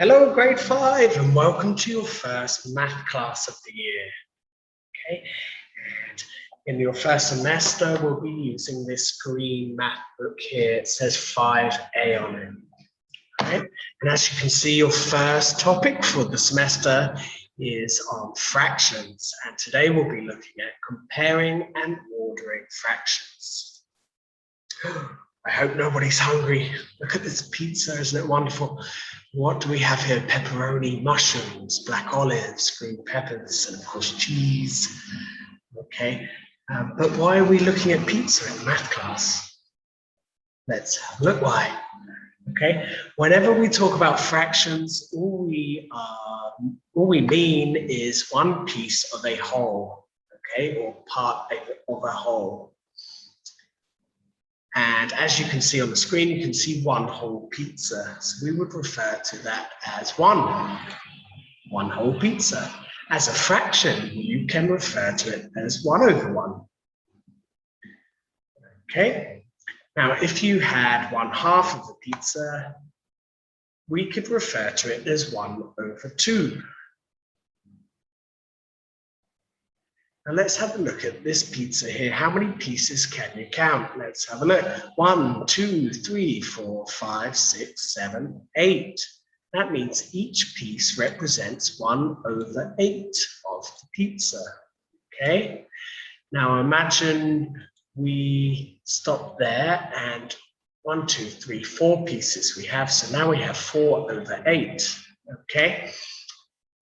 Hello, grade 5, and welcome to your first math class of the year. Okay, and in your first semester, we'll be using this green math book here. It says 5A on it. Okay, and as you can see, your first topic for the semester is on fractions, and today we'll be looking at comparing and ordering fractions. I hope nobody's hungry. Look at this pizza, isn't it wonderful? What do we have here? Pepperoni, mushrooms, black olives, green peppers, and of course cheese. Okay, but why are we looking at pizza in math class? Let's have a look why. Okay, whenever we talk about fractions, all we mean is one piece of a whole, okay, or part of a whole. And as you can see on the screen, you can see one whole pizza. So we would refer to that as one whole pizza. As a fraction, you can refer to it as 1/1. Okay. Now, if you had 1/2 of the pizza, we could refer to it as 1/2. Now let's have a look at this pizza here. How many pieces can you count? Let's have a look. 1, 2, 3, 4, 5, 6, 7, 8. That means each piece represents 1/8 of the pizza. Okay. Now imagine we stop there and 1, 2, 3, 4 pieces we have. So now we have 4/8. Okay.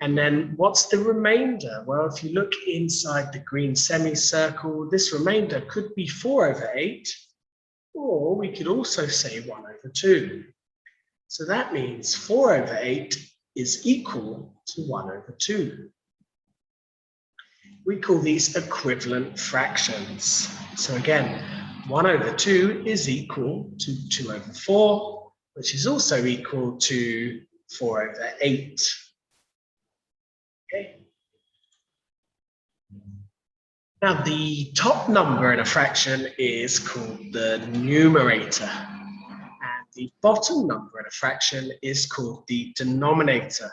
And then what's the remainder? Well, if you look inside the green semicircle, this remainder could be 4/8, or we could also say 1/2. So that means 4/8 is equal to 1/2. We call these equivalent fractions. So again, 1/2 is equal to 2/4, which is also equal to 4/8. Okay. Now, the top number in a fraction is called the numerator, and the bottom number in a fraction is called the denominator.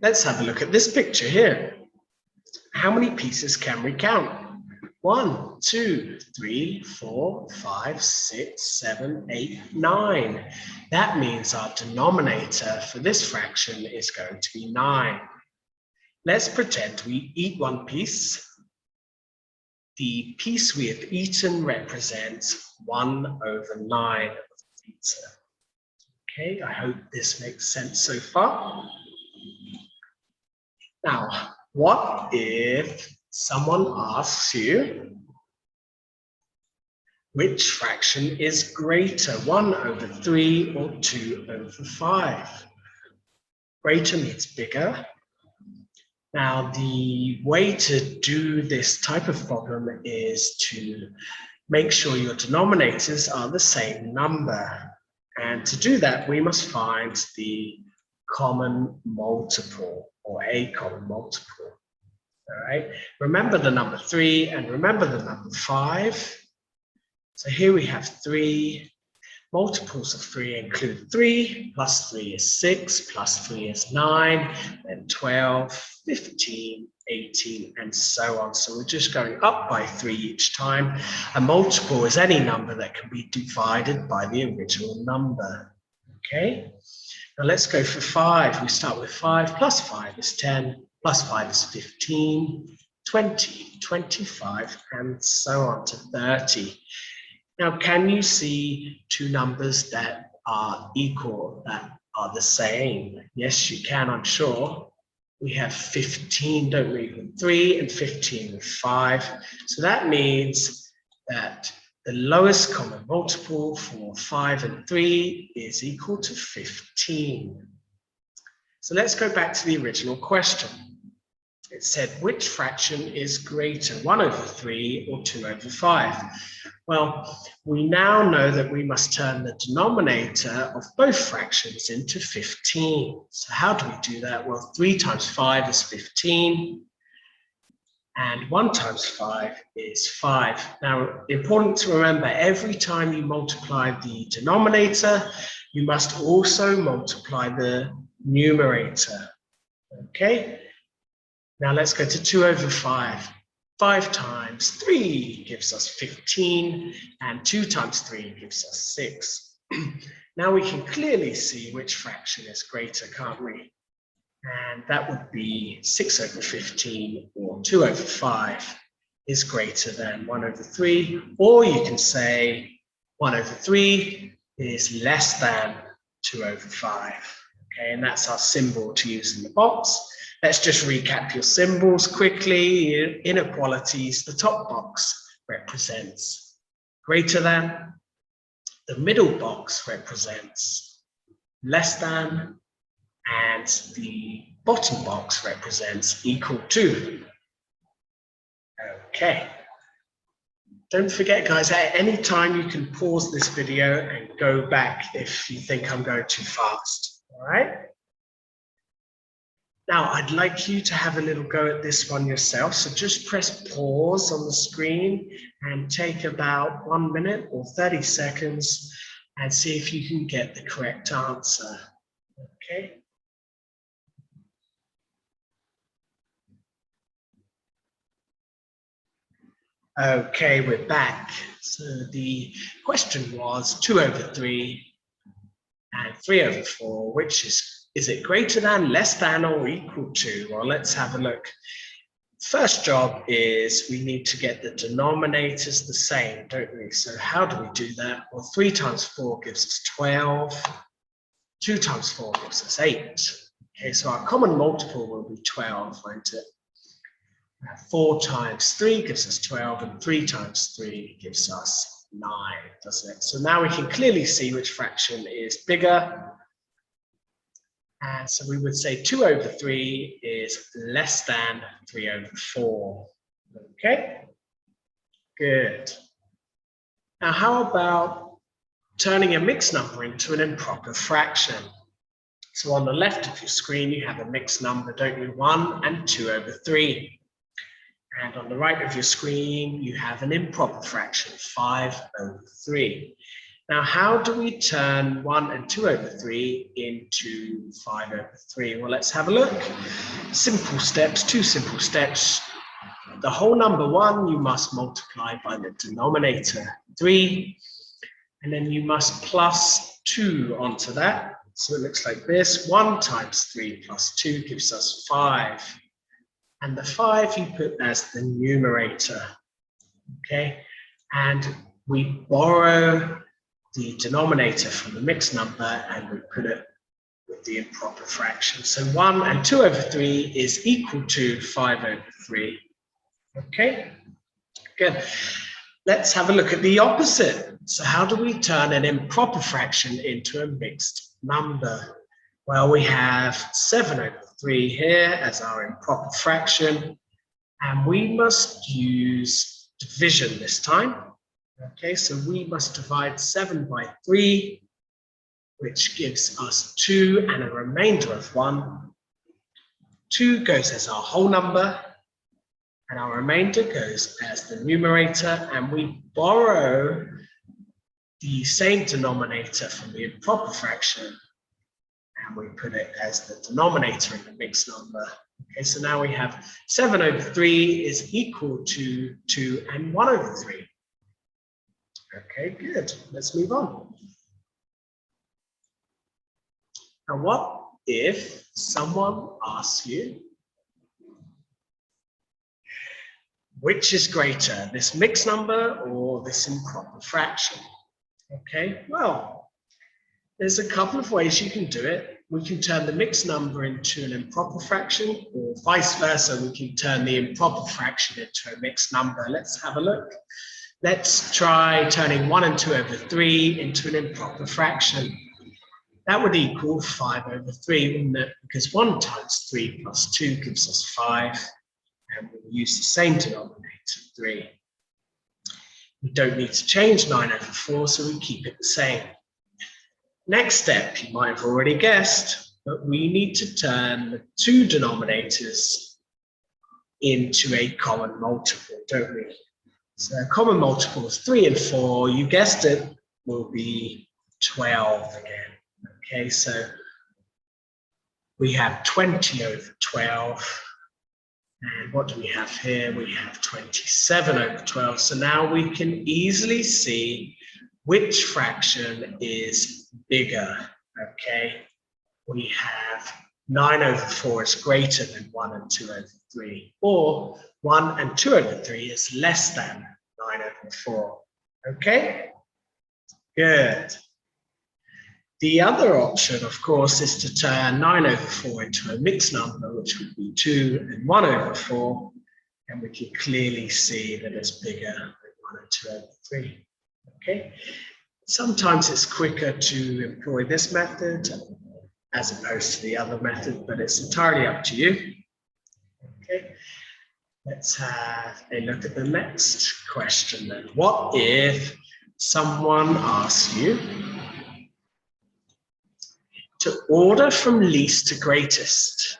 Let's have a look at this picture here. How many pieces can we count? 1, 2, 3, 4, 5, 6, 7, 8, 9. That means our denominator for this fraction is going to be 9. Let's pretend we eat one piece. The piece we have eaten represents 1/9 of the pizza. Okay, I hope this makes sense so far. Now, what if someone asks you which fraction is greater, 1/3 or 2/5? Greater means bigger. Now, the way to do this type of problem is to make sure your denominators are the same number. And to do that, we must find the common multiple, or a common multiple. All right, remember the number 3 and remember the number 5. So here we have 3. Multiples of 3 include 3, plus 3 is 6, plus 3 is 9, then 12, 15, 18, and so on. So we're just going up by 3 each time. A multiple is any number that can be divided by the original number. Okay, now let's go for 5. We start with 5, plus 5 is 10. Plus 5 is 15, 20, 25, and so on to 30. Now, can you see two numbers that are equal, that are the same? Yes, you can, I'm sure. We have 15, don't we, with 3 and 15 with 5. So that means that the lowest common multiple for 5 and 3 is equal to 15. So let's go back to the original question. It said, which fraction is greater, 1/3 or 2/5? Well, we now know that we must turn the denominator of both fractions into 15. So how do we do that? Well, 3 times 5 is 15. And 1 times 5 is 5. Now, important to remember, every time you multiply the denominator, you must also multiply the numerator. Okay? Now let's go to 2 over 5. 5 times 3 gives us 15, and 2 times 3 gives us 6. Now we can clearly see which fraction is greater, can't we? And that would be 6 over 15, or 2 over 5 is greater than 1 over 3. Or you can say 1 over 3 is less than 2 over 5. Okay, and that's our symbol to use in the box. Let's just recap your symbols quickly. Inequalities, the top box represents greater than, the middle box represents less than, and the bottom box represents equal to. Okay. Don't forget, guys, at any time you can pause this video and go back if you think I'm going too fast. All right? Now, I'd like you to have a little go at this one yourself. So just press pause on the screen and take about 1 minute or 30 seconds and see if you can get the correct answer. Okay. Okay, we're back. So the question was 2 over 3 and 3 over 4, which is it greater than, less than, or equal to? Well, let's have a look. First job is we need to get the denominators the same, don't we? So how do we do that? Well, 3 times 4 gives us 12. 2 times 4 gives us 8. Okay, so our common multiple will be 12, won't it? 4 times 3 gives us 12, and 3 times 3 gives us 9, doesn't it? So now we can clearly see which fraction is bigger. And so we would say 2 over 3 is less than 3 over 4. Okay, good. Now, how about turning a mixed number into an improper fraction? So on the left of your screen, you have a mixed number, don't you? 1 and 2 over 3. And on the right of your screen, you have an improper fraction, 5 over 3. Now, how do we turn 1 and 2 over 3 into 5 over 3? Well, let's have a look. Simple steps, 2 simple steps. The whole number 1, you must multiply by the denominator, 3. And then you must plus 2 onto that. So it looks like this. 1 times 3 plus 2 gives us 5. And the 5 you put as the numerator, okay? And we borrow the denominator from the mixed number and we put it with the improper fraction. So 1 and 2 over 3 is equal to 5 over 3, okay? Good. Let's have a look at the opposite. So how do we turn an improper fraction into a mixed number? Well, we have 7 over 3 here as our improper fraction, and we must use division this time. Okay, so we must divide 7 by 3, which gives us 2 and a remainder of 1. 2 goes as our whole number, and our remainder goes as the numerator, and we borrow the same denominator from the improper fraction, and we put it as the denominator in the mixed number. Okay, so now we have 7 over 3 is equal to 2 and 1 over 3. Okay, good. Let's move on. Now, what if someone asks you, which is greater, this mixed number or this improper fraction? Okay, well, there's a couple of ways you can do it. We can turn the mixed number into an improper fraction, or vice versa, we can turn the improper fraction into a mixed number. Let's have a look. Let's try turning 1 and 2 over 3 into an improper fraction. That would equal 5 over 3, wouldn't it? Because 1 times 3 plus 2 gives us 5, and we'll use the same denominator, 3. We don't need to change 9 over 4, so we keep it the same. Next step, you might have already guessed, but we need to turn the 2 denominators into a common multiple, don't we? So a common multiple of 3 and 4, you guessed it, will be 12 again. Okay, so we have 20 over 12. And what do we have here? We have 27 over 12. So now we can easily see which fraction is bigger. Okay, we have 9 over 4 is greater than 1 and 2 over 3, or 1 and 2 over 3 is less than 9 over 4. Okay, good. The other option, of course, is to turn 9 over 4 into a mixed number, which would be 2 and 1 over 4, and we can clearly see that it's bigger than 1 and 2 over 3. Okay, sometimes it's quicker to employ this method as opposed to the other method, but it's entirely up to you. Okay, let's have a look at the next question then. What if someone asks you to order from least to greatest?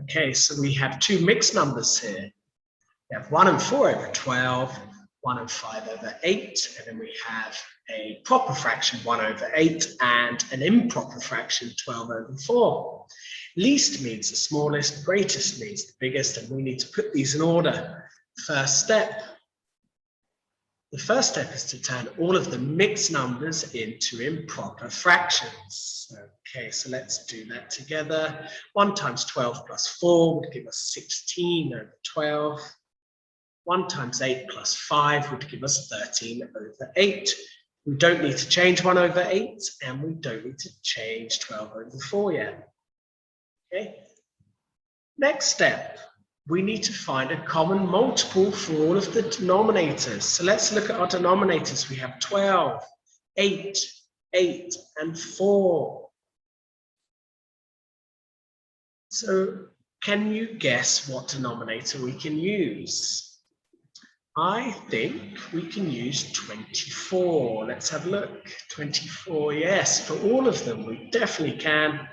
Okay, so we have two mixed numbers here. We have 1 and 4 over 12, 1 and 5 over 8, and then we have a proper fraction 1 over 8 and an improper fraction 12 over 4. Least means the smallest, greatest means the biggest, and we need to put these in order. First step. The first step is to turn all of the mixed numbers into improper fractions. Okay, so let's do that together. 1 times 12 plus 4 would give us 16 over 12. 1 times 8 plus 5 would give us 13 over 8. We don't need to change 1 over 8, and we don't need to change 12 over 4 yet. Okay. Next step, we need to find a common multiple for all of the denominators. So let's look at our denominators. We have 12, 8, 8, and 4. So can you guess what denominator we can use? I think we can use 24. Let's have a look. 24, yes, for all of them, we definitely can.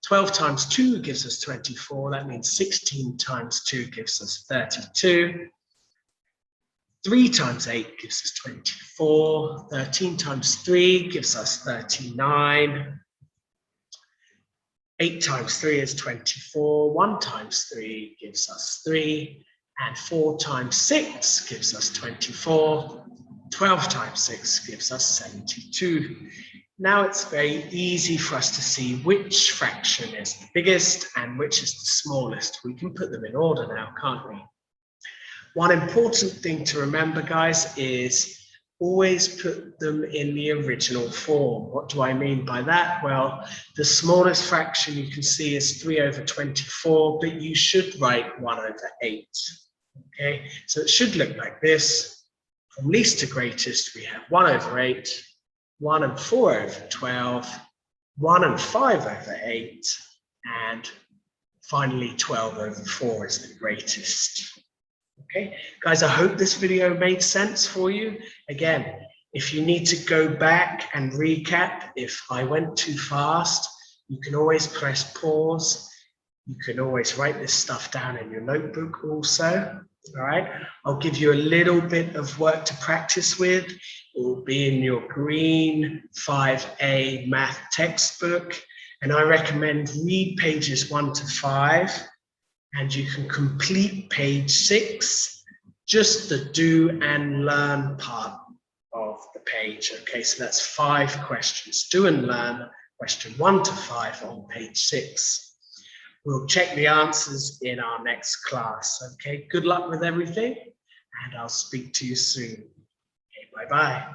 12 times 2 gives us 24. That means 16 times 2 gives us 32. 3 times 8 gives us 24. 13 times 3 gives us 39. 8 times 3 is 24. 1 times 3 gives us 3. And 4 times 6 gives us 24. 12 times 6 gives us 72. Now it's very easy for us to see which fraction is the biggest and which is the smallest. We can put them in order now, can't we? One important thing to remember, guys, is always put them in the original form. What do I mean by that? Well, the smallest fraction you can see is 3 over 24, but you should write 1 over 8. Okay, so it should look like this. From least to greatest, we have 1 over 8, 1 and 4 over 12, 1 and 5 over 8, and finally 12 over 4 is the greatest. Okay, guys, I hope this video made sense for you. Again, if you need to go back and recap, if I went too fast, you can always press pause. You can always write this stuff down in your notebook also. All right, I'll give you a little bit of work to practice with. It will be in your green 5A math textbook, and I recommend read pages 1 to 5, and you can complete page 6, just the do and learn part of the page. Okay, so that's 5 questions, do and learn, question 1 to 5 on page 6. We'll check the answers in our next class. Okay, good luck with everything, and I'll speak to you soon. Okay, bye-bye.